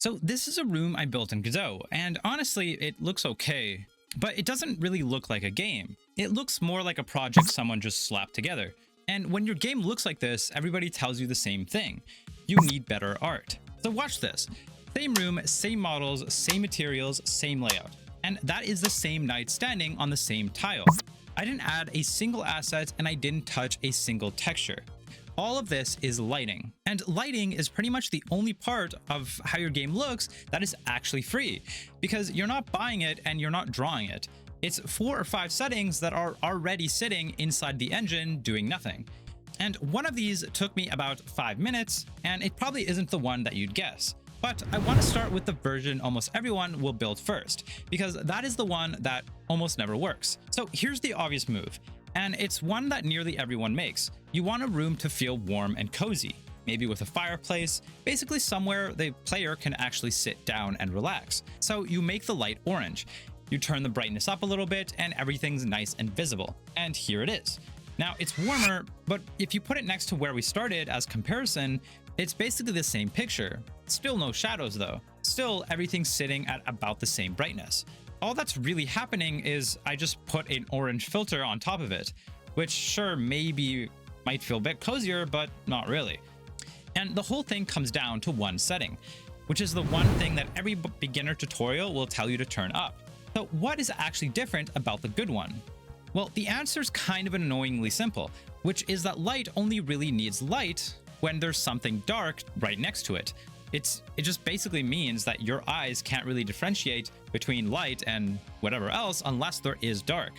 So this is a room I built in Godot, and honestly, it looks okay, but it doesn't really look like a game. It looks more like a project someone just slapped together. And when your game looks like this, everybody tells you the same thing. You need better art. So watch this. Same room, same models, same materials, same layout. And that is the same knight standing on the same tile. I didn't add a single asset and I didn't touch a single texture. All of this is lighting. And lighting is pretty much the only part of how your game looks that is actually free, because you're not buying it and you're not drawing it. It's 4 or 5 settings that are already sitting inside the engine doing nothing. And one of these took me about 5 minutes, and it probably isn't the one that you'd guess. But I want to start with the version almost everyone will build first, because that is the one that almost never works. So here's the obvious move, and it's one that nearly everyone makes. You want a room to feel warm and cozy, maybe with a fireplace, basically somewhere the player can actually sit down and relax. So you make the light orange. You turn the brightness up a little bit and everything's nice and visible. And here it is. Now it's warmer, but if you put it next to where we started as comparison, it's basically the same picture. Still no shadows though. Still everything's sitting at about the same brightness. All that's really happening is I just put an orange filter on top of it, which sure maybe might feel a bit cozier, but not really. And the whole thing comes down to one setting, which is the one thing that every beginner tutorial will tell you to turn up. So what is actually different about the good one? Well, the answer is kind of annoyingly simple, which is that light only really needs light when there's something dark right next to it. It just basically means that your eyes can't really differentiate between light and whatever else unless there is dark.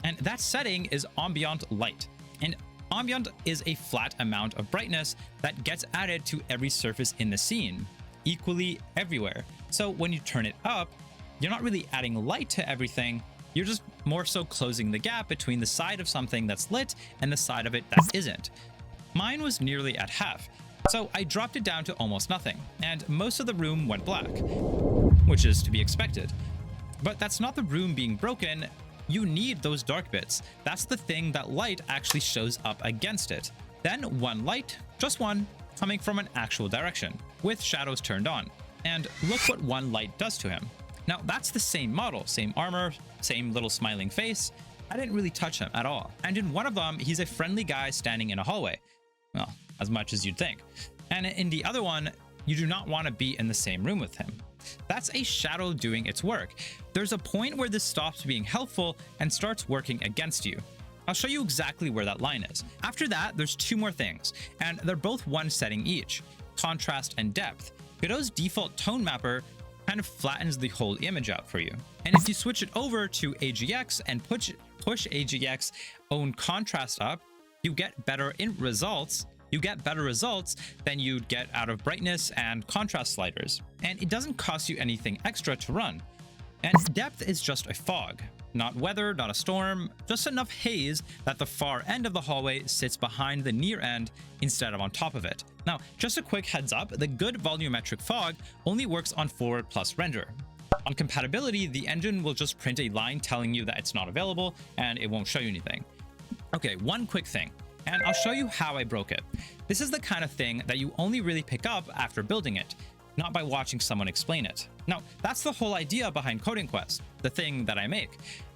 And that setting is ambient light. And ambient is a flat amount of brightness that gets added to every surface in the scene, equally everywhere. So when you turn it up, you're not really adding light to everything, you're just more so closing the gap between the side of something that's lit and the side of it that isn't. Mine was nearly at half, so I dropped it down to almost nothing, and most of the room went black, which is to be expected. But that's not the room being broken. You need those dark bits. That's the thing that light actually shows up against it. Then one light, just one, coming from an actual direction, with shadows turned on. And look what one light does to him. Now that's the same model, same armor, same little smiling face. I didn't really touch him at all. And in one of them, he's a friendly guy standing in a hallway. Well, as much as you'd think. And in the other one, you do not want to be in the same room with him. That's a shadow doing its work. There's a point where this stops being helpful and starts working against you. I'll show you exactly where that line is. After that, there's 2 more things, and they're both one setting each: contrast and depth. Godot's default tone mapper kind of flattens the whole image out for you. And if you switch it over to AGX and push AGX own contrast up, you get better results. You get better results than you'd get out of brightness and contrast sliders. And it doesn't cost you anything extra to run. And depth is just a fog. Not weather, not a storm, just enough haze that the far end of the hallway sits behind the near end instead of on top of it. Now, just a quick heads up, the good volumetric fog only works on forward plus render. On compatibility, the engine will just print a line telling you that it's not available and it won't show you anything. Okay, one quick thing, and I'll show you how I broke it. This is the kind of thing that you only really pick up after building it, not by watching someone explain it. Now, that's the whole idea behind Coding Quest, the thing that I make.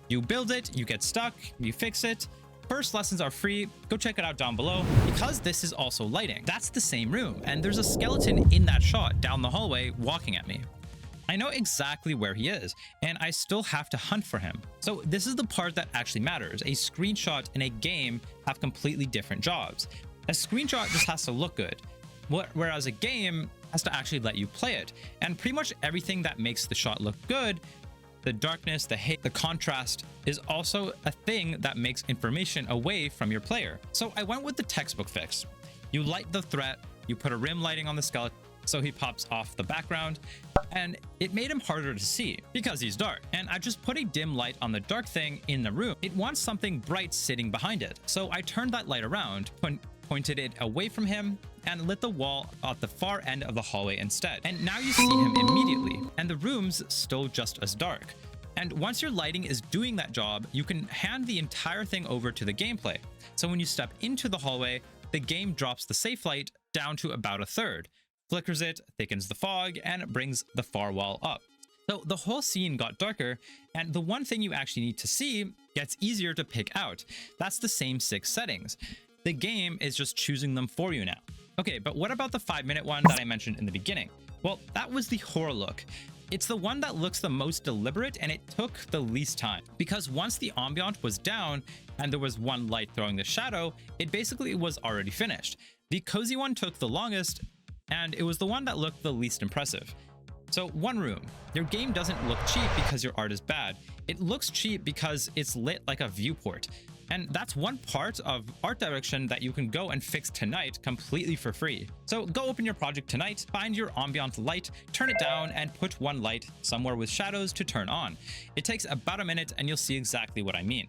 You build it, you get stuck, you fix it. First lessons are free, go check it out down below. Because this is also lighting, that's the same room, and there's a skeleton in that shot down the hallway walking at me. I know exactly where he is, and I still have to hunt for him. So this is the part that actually matters. A screenshot and a game have completely different jobs. A screenshot just has to look good, whereas a game has to actually let you play it. And pretty much everything that makes the shot look good, the darkness, the haze, the contrast, is also a thing that makes information away from your player. So I went with the textbook fix. You light the threat, you put a rim lighting on the skeleton so he pops off the background, and it made him harder to see because he's dark. And I just put a dim light on the dark thing in the room. It wants something bright sitting behind it. So I turned that light around, pointed it away from him, and lit the wall at the far end of the hallway instead. And now you see him immediately, and the room's still just as dark. And once your lighting is doing that job, you can hand the entire thing over to the gameplay. So when you step into the hallway, the game drops the safe light down to about a third, flickers it, thickens the fog, and brings the far wall up. So the whole scene got darker, and the one thing you actually need to see gets easier to pick out. That's the same 6 settings. The game is just choosing them for you now. Okay, but what about the 5-minute one that I mentioned in the beginning? Well, that was the horror look. It's the one that looks the most deliberate, and it took the least time. Because once the ambient was down and there was one light throwing the shadow, it basically was already finished. The cozy one took the longest, and it was the one that looked the least impressive. So one room. Your game doesn't look cheap because your art is bad. It looks cheap because it's lit like a viewport. And that's one part of art direction that you can go and fix tonight completely for free. So go open your project tonight, find your ambient light, turn it down, and put one light somewhere with shadows to turn on. It takes about a minute and you'll see exactly what I mean.